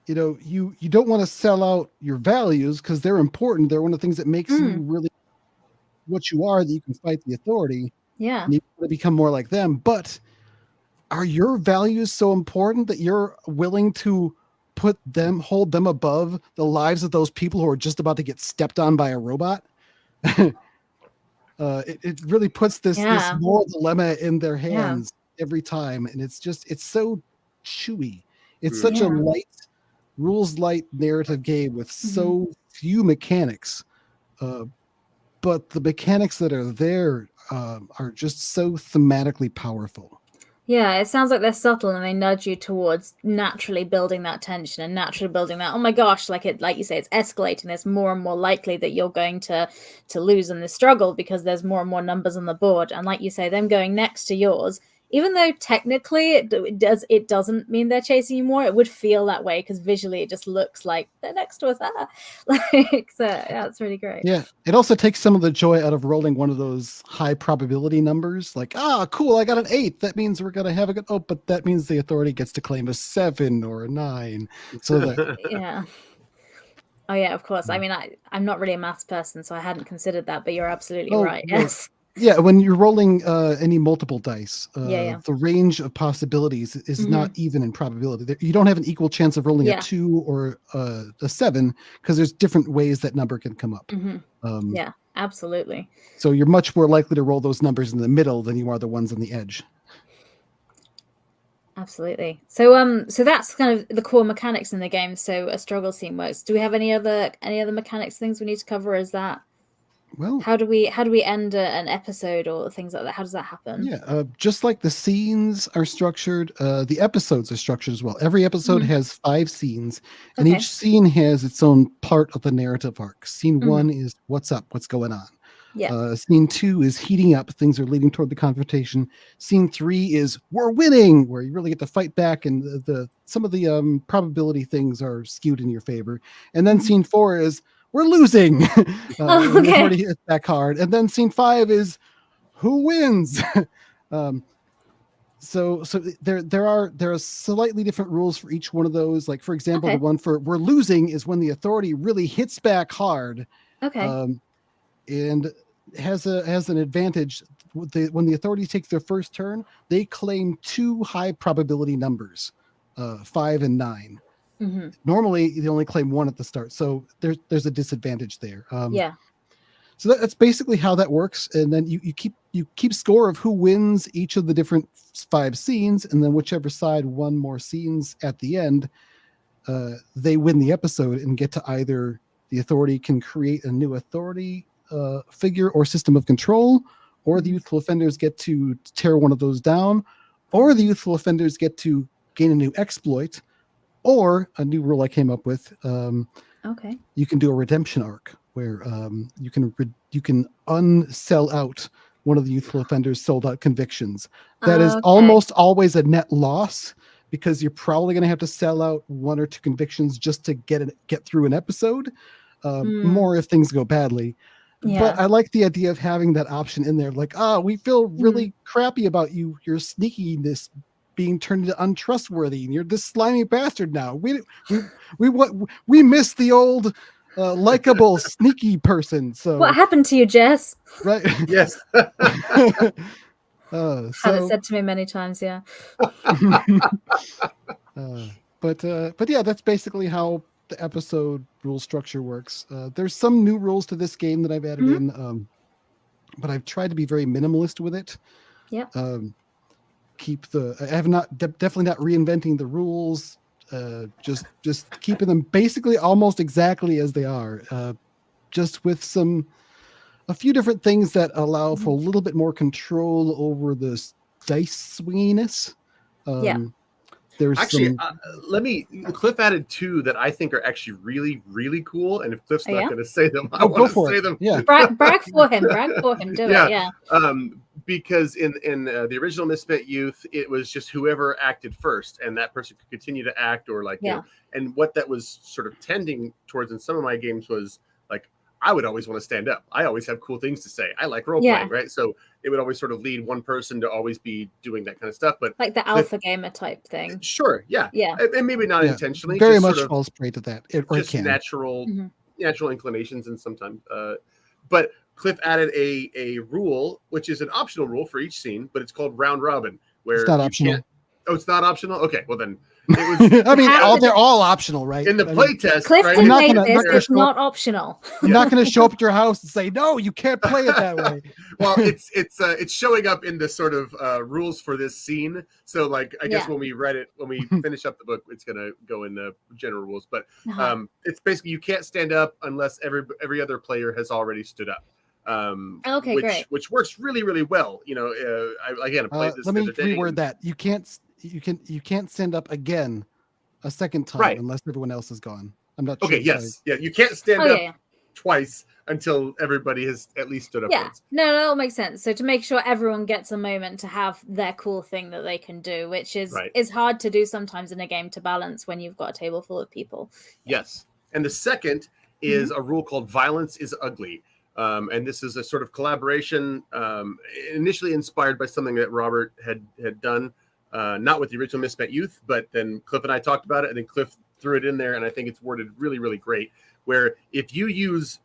you don't want to sell out your values because they're important. They're one of the things that makes you really what you are, that you can fight the authority. Yeah. And you want to become more like them. But are your values so important that you're willing to hold them above the lives of those people who are just about to get stepped on by a robot? It really puts this moral dilemma in their hands every time. And it's so chewy. It's such a rules light narrative game with so few mechanics, but the mechanics that are there are just so thematically powerful. Yeah, it sounds like they're subtle and they nudge you towards naturally building that tension and naturally building that, oh my gosh, like you say, it's escalating. It's more and more likely that you're going to lose in this struggle because there's more and more numbers on the board. And like you say, them going next to yours, even though technically it doesn't mean they're chasing you more, it would feel that way because visually it just looks like they're next to us. Like, so yeah, it's really great. Yeah, it also takes some of the joy out of rolling one of those high probability numbers. Like, cool, I got an 8. That means we're gonna have a good. Oh, but that means the authority gets to claim a 7 or a 9. So that yeah. Oh yeah, of course. I mean, I'm not really a maths person, so I hadn't considered that. But you're absolutely right. Yes. Yeah, when you're rolling any multiple dice, the range of possibilities is not even in probability. You don't have an equal chance of rolling a 2 or a 7 because there's different ways that number can come up. Yeah, absolutely. So you're much more likely to roll those numbers in the middle than you are the ones on the edge. Absolutely. So that's kind of the core mechanics in the game. So a struggle scene works. Do we have any other mechanics things we need to cover? Is that well, how do we end an episode or things like that? How does that happen? Yeah, just like the scenes are structured, the episodes are structured as well. Every episode has 5 scenes, and each scene has its own part of the narrative arc. Scene 1 is what's up, what's going on. Yeah. Scene 2 is heating up, things are leading toward the confrontation. Scene 3 is we're winning, where you really get to fight back, and some of the probability things are skewed in your favor. And then scene 4 is we're losing. Already hit back hard. And then scene 5 is who wins. So there are slightly different rules for each one of those. Like, for example, the one for we're losing is when the authority really hits back hard. And has an advantage. When the authority takes their first turn, they claim 2 high probability numbers, 5 and 9. Normally they only claim 1 at the start, so there's a disadvantage there. So that's basically how that works, and then you keep score of who wins each of the different 5 scenes, and then whichever side won more scenes at the end, they win the episode and get to either the authority can create a new authority figure or system of control, or the youthful offenders get to tear one of those down, or the youthful offenders get to gain a new exploit, or a new rule I came up with. You can do a redemption arc where you can unsell out one of the youthful offenders' sold out convictions. That is almost always a net loss because you're probably going to have to sell out 1 or 2 convictions just to get through an episode. More if things go badly. But I like the idea of having that option in there. Like, we feel really crappy about you, your sneakiness being turned into untrustworthy, and you're this slimy bastard now. We miss the old likable sneaky person. So what happened to you, Jess? Right? Yes. Have it said to me many times. Yeah. But yeah, that's basically how the episode rule structure works. There's some new rules to this game that I've added in, but I've tried to be very minimalist with it. Yeah. I have definitely not reinventing the rules. Just keeping them basically almost exactly as they are. Just with a few different things that allow for a little bit more control over the dice swinginess. There's actually, Cliff added 2 that I think are actually really, really cool. And if Cliff's not going to say them, I want to say them. Yeah. Brag for him. Do it. Yeah. Because in the original Misspent Youth, it was just whoever acted first, and that person could continue to act, or you know, and what that was sort of tending towards in some of my games was like, I would always want to stand up. I always have cool things to say. I like role playing, right? So it would always sort of lead one person to always be doing that kind of stuff. But like the alpha gamer type thing. Sure, yeah, and maybe not intentionally. Very just much sort of falls prey to that. Just natural inclinations, and sometimes. But Cliff added a rule, which is an optional rule for each scene, but it's called round robin, where it's not optional. Oh, it's not optional. Okay, well then it was. I mean, they're all optional, right? In the playtest, Clifton right? made this. It's not optional. I'm not going to show up at your house and say, no, you can't play it that way. Well, it's showing up in the sort of rules for this scene. So like, I guess when we read it, when we finish up the book, it's going to go in the general rules. But it's basically you can't stand up unless every other player has already stood up. Great. Which works really, really well. You know, I played this. Let me reword that. You can't stand up again a second time unless everyone else is gone. I'm not sure. Okay, yes. Yeah, you can't stand up twice until everybody has at least stood up once. No, that all makes sense. So to make sure everyone gets a moment to have their cool thing that they can do, which is hard to do sometimes in a game to balance when you've got a table full of people. Yes. And the second is a rule called violence is ugly. And this is a sort of collaboration initially inspired by something that Robert had done, not with the original Misspent Youth, but then Cliff and I talked about it, and then Cliff threw it in there, and I think it's worded really, really great, where if you use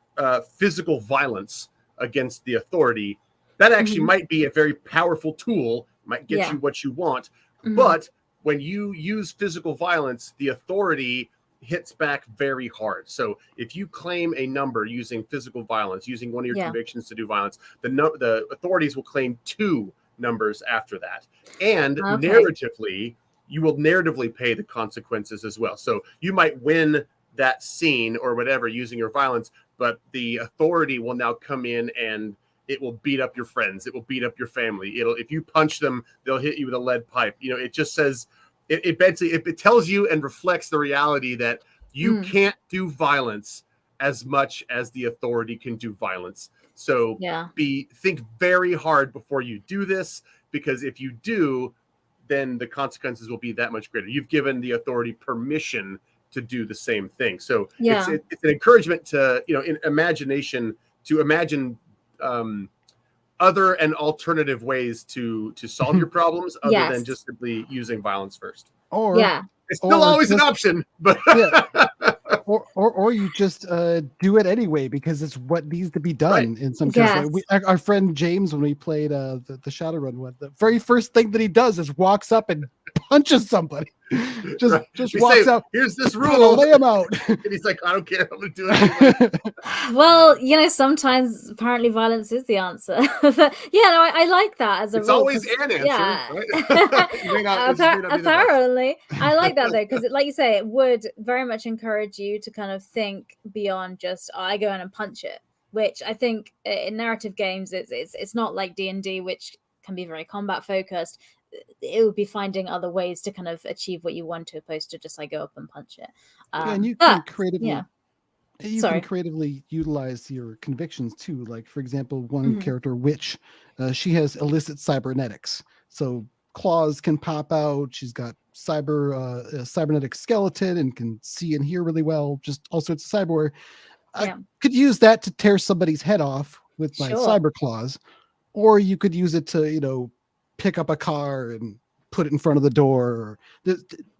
physical violence against the authority, that actually might be a very powerful tool, might get you what you want, but when you use physical violence, the authority hits back very hard. So if you claim a number using physical violence, using one of your convictions to do violence, the authorities will claim 2 numbers after that. And narratively, you will narratively pay the consequences as well. So you might win that scene or whatever using your violence, but the authority will now come in and it will beat up your friends. It will beat up your family. If you punch them, they'll hit you with a lead pipe. You know, it just says, it basically it tells you and reflects the reality that you can't do violence as much as the authority can do violence. So think very hard before you do this, because if you do, then the consequences will be that much greater. You've given the authority permission to do the same thing. So it's an encouragement to, in imagination, to imagine other and alternative ways to solve your problems other than just simply using violence first. Or it's still always an option, but or you just do it anyway because it's what needs to be done in some cases. Like our friend James, when we played the Shadowrun one, the very first thing that he does is walks up and punches somebody. Just walks out. Here's this rule. Lay him out. And he's like, I don't care. I'm gonna do it anyway. Well, sometimes apparently violence is the answer. I like that as a it's rule. Always an answer. Yeah. Right? Apparently, I like that though, because like you say, it would very much encourage you to kind of think beyond just I go in and punch it. Which I think in narrative games, it's not like DnD, which can be very combat focused. It would be finding other ways to kind of achieve what you want to, opposed to just go up and punch it. And you can creatively, can creatively utilize your convictions too. Like for example, one character, Witch, she has illicit cybernetics, so claws can pop out. She's got cybernetic skeleton and can see and hear really well. Just all sorts of cyberware. I could use that to tear somebody's head off with my cyber claws, or you could use it to pick up a car and put it in front of the door.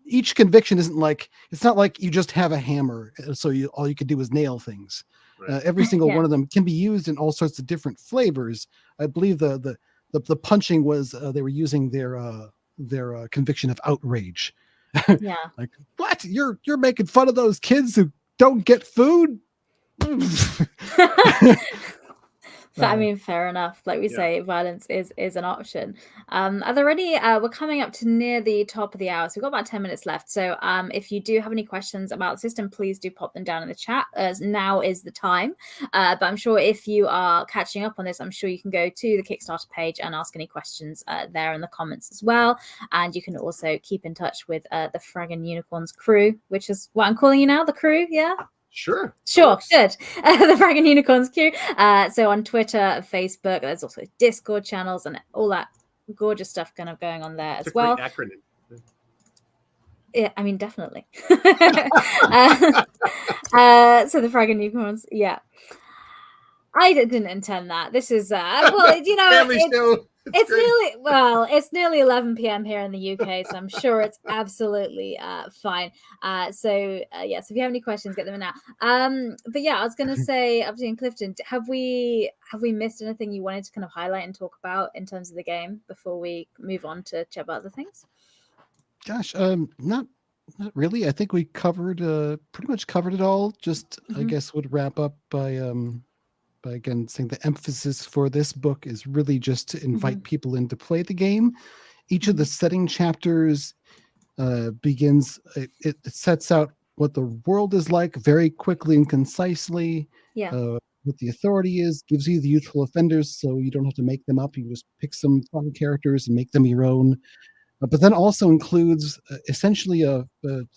Each conviction isn't like, it's not like you just have a hammer, so all you could do is nail things. Every single one of them can be used in all sorts of different flavors. I believe the punching was they were using their conviction of outrage. Like, what? You're making fun of those kids who don't get food? I mean, fair enough. Like we say, violence is an option. Are there any? We're coming up to near the top of the hour, so we've got about 10 minutes left. So, if you do have any questions about the system, please do pop them down in the chat. As now is the time. But I'm sure if you are catching up on this, I'm sure you can go to the Kickstarter page and ask any questions there in the comments as well. And you can also keep in touch with the Fraggin' Unicorns crew, which is what I'm calling you now, the crew. Yeah. Sure, good. The Fraggin' Unicorns queue. So on Twitter, Facebook, there's also Discord channels and all that gorgeous stuff kind of going on there as well. Acronym. Yeah, I mean, definitely. So the Fraggin' Unicorns, I didn't intend that. This is family show. It's nearly 11 p.m. here in the UK, so I'm sure it's absolutely fine. So if you have any questions, get them in now. But I was gonna say, Abdi and Clifton, have we missed anything you wanted to kind of highlight and talk about in terms of the game before we move on to chat about other things? Gosh, not really. I think we covered pretty much covered it all. Just I guess would wrap up by again saying the emphasis for this book is really just to invite people in to play the game. Each of the setting chapters begins. It sets out what the world is like very quickly and concisely. Yeah. What the authority is, gives you the youthful offenders, so you don't have to make them up. You just pick some fun characters and make them your own. But then also includes essentially a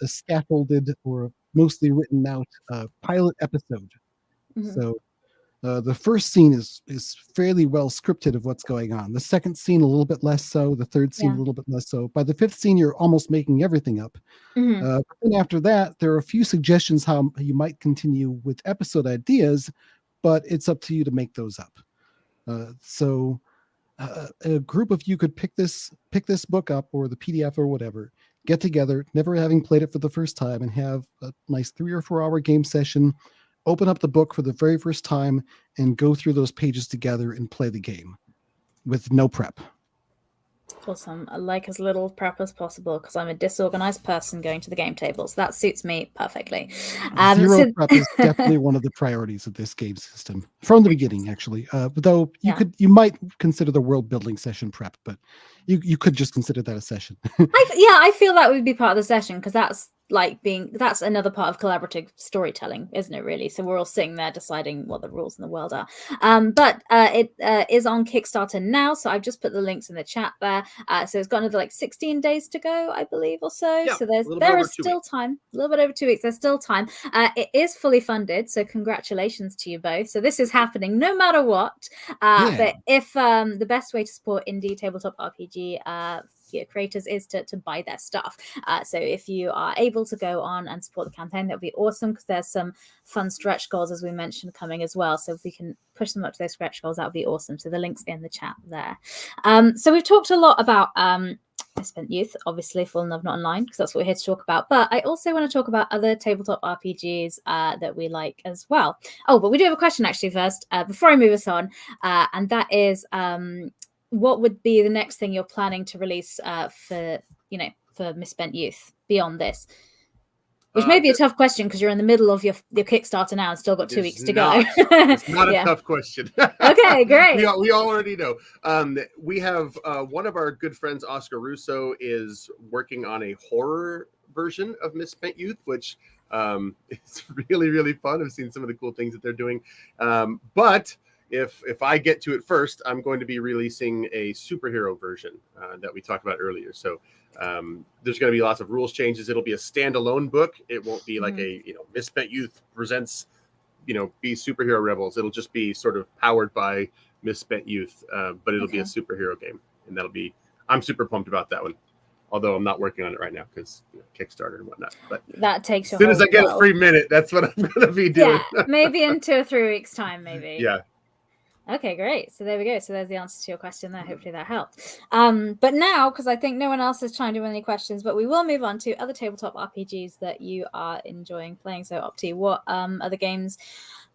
scaffolded or mostly written out pilot episode. So the first scene is fairly well scripted of what's going on. The second scene a little bit less so. The third scene a little bit less so. By the fifth scene, you're almost making everything up. But then after that, there are a few suggestions how you might continue with episode ideas, but it's up to you to make those up. So a group of you could pick this book up or the PDF or whatever, get together, never having played it for the first time, and have a nice 3 or 4 hour game session, open up the book for the very first time and go through those pages together and play the game with no prep. Awesome. I like as little prep as possible because I'm a disorganized person going to the game table. So that suits me perfectly. Zero prep is definitely one of the priorities of this game system from the beginning, actually. Though you might consider the world building session prep, but you could just consider that a session. I feel that would be part of the session because that's another part of collaborative storytelling, isn't it, really? So we're all sitting there deciding what the rules in the world are. But it is on Kickstarter now, so I've just put the links in the chat there. So it's got another 16 days to go, I believe, or so. Yeah, so there is still time, a little bit over 2 weeks. There's still time. It is fully funded, so congratulations to you both. So this is happening no matter what. But if the best way to support indie tabletop RPG creators is to buy their stuff. So if you are able to go on and support the campaign, that would be awesome because there's some fun stretch goals, as we mentioned, coming as well. So if we can push them up to those stretch goals, that would be awesome. So the link's in the chat there. So we've talked a lot about Misspent Youth, obviously, Fallen Love Not Online, because that's what we're here to talk about. But I also want to talk about other tabletop RPGs that we like as well. Oh, but we do have a question actually first, before I move us on, and that is what would be the next thing you're planning to release for Misspent Youth beyond this? Which may be a tough question because you're in the middle of your Kickstarter now and still got 2 weeks to go. It's not a tough question. Okay, great. We already know. We have one of our good friends, Oscar Russo, is working on a horror version of Misspent Youth, which it's really, really fun. I've seen some of the cool things that they're doing. But if I get to it first, I'm going to be releasing a superhero version that we talked about earlier. So there's going to be lots of rules changes. It'll be a standalone book. It won't be like a Misspent Youth presents be superhero rebels. It'll just be sort of powered by Misspent Youth, but it'll be a superhero game, and I'm super pumped about that one. Although I'm not working on it right now because Kickstarter and whatnot. But that takes as soon as I get a free minute, that's what I'm going to be doing. Yeah, maybe in 2 or 3 weeks' time, maybe. Yeah. Okay, great. So there we go. So there's the answer to your question there. Hopefully that helped. But now, because I think no one else is trying to do any questions, but we will move on to other tabletop RPGs that you are enjoying playing. So Opti, what other games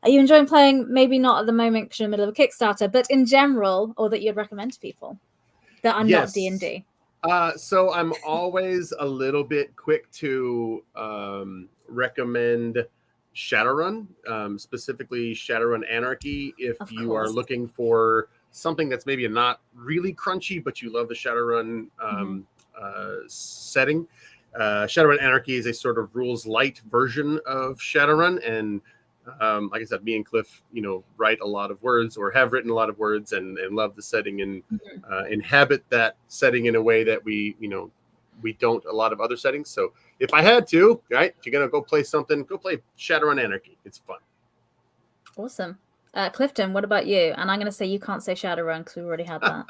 are you enjoying playing? Maybe not at the moment because you're in the middle of a Kickstarter, but in general, or that you'd recommend to people that are not D&D? So I'm always a little bit quick to recommend Shadowrun, specifically Shadowrun Anarchy, if you are looking for something that's maybe not really crunchy, but you love the Shadowrun setting. Shadowrun Anarchy is a sort of rules light version of Shadowrun, and like I said, me and Cliff, write a lot of words or have written a lot of words and love the setting and inhabit that setting in a way that we don't a lot of other settings. So if I had to, right, if you're going to go play something, go play Shadowrun Anarchy. It's fun. Awesome. Clifton, what about you? And I'm going to say you can't say Shadowrun because we've already had that.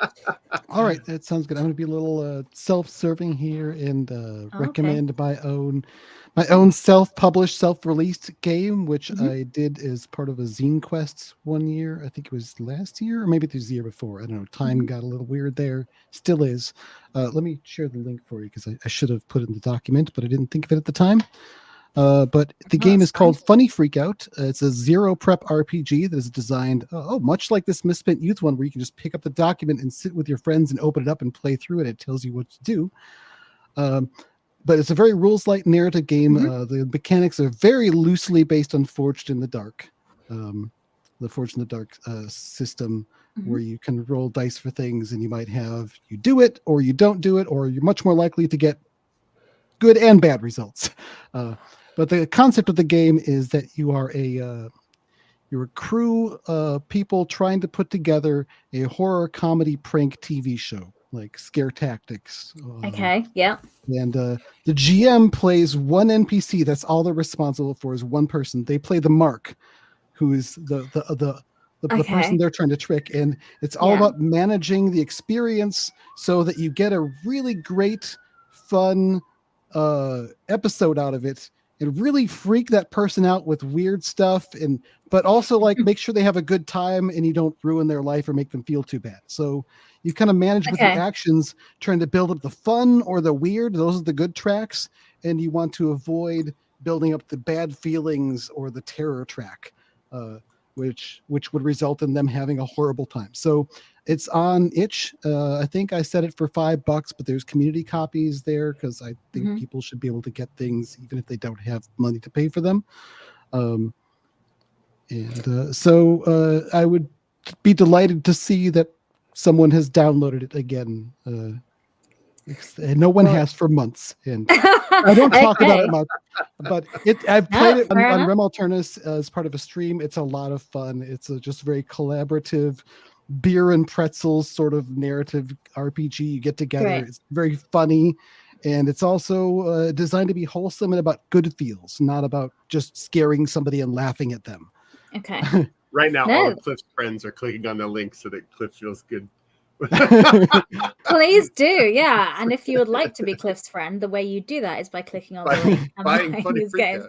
All right, that sounds good. I'm going to be a little self-serving here and recommend my own self-published, self-released game, which I did as part of a Zine Quest one year. I think it was last year, or maybe it was the year before. I don't know. Time got a little weird there. Still is. Let me share the link for you because I should have put it in the document, but I didn't think of it at the time. But the game is called Funny Freakout. It's a zero prep RPG that is designed, much like this Misspent Youth one, where you can just pick up the document and sit with your friends and open it up and play through it. It tells you what to do. but it's a very rules-light narrative game. The mechanics are very loosely based on Forged in the Dark. The Forged in the Dark system, where you can roll dice for things, and you might have you do it or you don't do it, or you're much more likely to get good and bad results. But the concept of the game is that you are you're a crew of people trying to put together a horror comedy prank TV show, like Scare Tactics. Okay, yeah. And the GM plays one NPC. That's all they're responsible for, is one person. They play the Mark, who is the person they're trying to trick. And it's all about managing the experience so that you get a really great, fun episode out of it, and really freak that person out with weird stuff, but also like make sure they have a good time and you don't ruin their life or make them feel too bad. So you kind of manage with your actions, trying to build up the fun or the weird. Those are the good tracks. And you want to avoid building up the bad feelings or the terror track, which would result in them having a horrible time. So it's on itch. I think I set it for $5, but there's community copies there because I think people should be able to get things even if they don't have money to pay for them. So I would be delighted to see that someone has downloaded it again. And no one has for months. And I don't talk about it much, but I've played it on Rem Alternus as part of a stream. It's a lot of fun. It's just very collaborative beer and pretzels sort of narrative RPG. You get together. Right. It's very funny. And it's also designed to be wholesome and about good feels, not about just scaring somebody and laughing at them. Okay. Right now, all of Cliff's friends are clicking on the link so that Cliff feels good. Please do, yeah. And if you would like to be Cliff's friend, the way you do that is by clicking on the link and buying these games.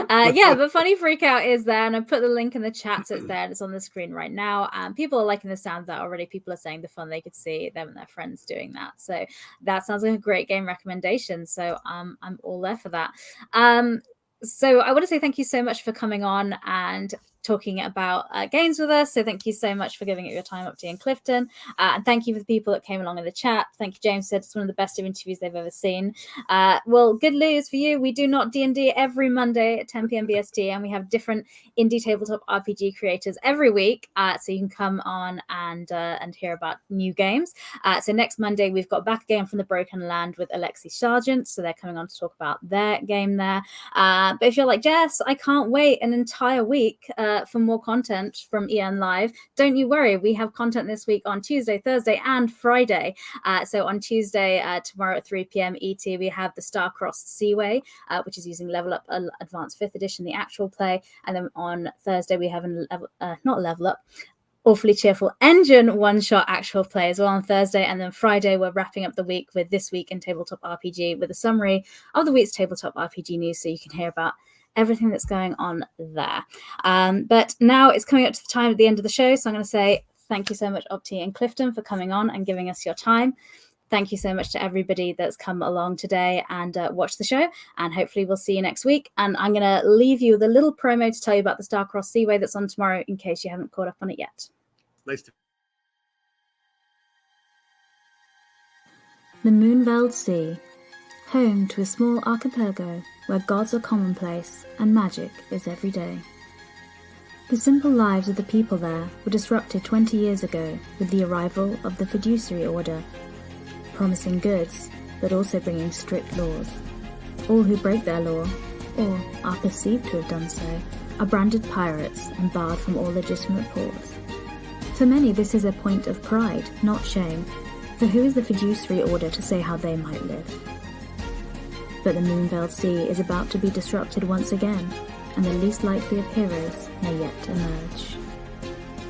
But Funny Freakout is there, and I put the link in the chat, so it's there and it's on the screen right now. People are liking the sound of that already. People are saying the fun they could see them and their friends doing that. So that sounds like a great game recommendation. So I'm all there for that. So I want to say thank you so much for coming on and talking about games with us. So thank you so much for giving it your time, Opti and Clifton. And thank you for the people that came along in the chat. Thank you, James said it's one of the best interviews they've ever seen. Well, good news for you. We do Not D&D every Monday at 10 p.m. BST, and we have different indie tabletop RPG creators every week. So you can come on and hear about new games. So next Monday, we've got Back Again from the Broken Land with Alexi Sargent. So they're coming on to talk about their game there. But if you're like, Jess, I can't wait an entire week for more content from EN Live, don't you worry. We have content this week on Tuesday, Thursday, and Friday. So on Tuesday, tomorrow at 3 p.m. ET, we have the Star-Crossed Seaway, which is using Level Up Advanced 5th Edition, the actual play. And then on Thursday, we have not Level Up, Awfully Cheerful Engine one-shot actual play as well on Thursday. And then Friday, we're wrapping up the week with This Week in Tabletop RPG with a summary of the week's tabletop RPG news, so you can hear about everything that's going on there. But now it's coming up to the time at the end of the show, so I'm going to say thank you so much, Opti and Clifton, for coming on and giving us your time. Thank you so much to everybody that's come along today and watched the show, and hopefully we'll see you next week. And I'm going to leave you with a little promo to tell you about the Star-Crossed Seaway that's on tomorrow in case you haven't caught up on it yet. Nice to The Moonveld Sea, home to a small archipelago where gods are commonplace and magic is every day. The simple lives of the people there were disrupted 20 years ago with the arrival of the Fiduciary Order, promising goods but also bringing strict laws. All who break their law, or are perceived to have done so, are branded pirates and barred from all legitimate ports. For many, this is a point of pride, not shame, for who is the Fiduciary Order to say how they might live? But the Moonveld Sea is about to be disrupted once again, and the least likely of heroes may yet emerge.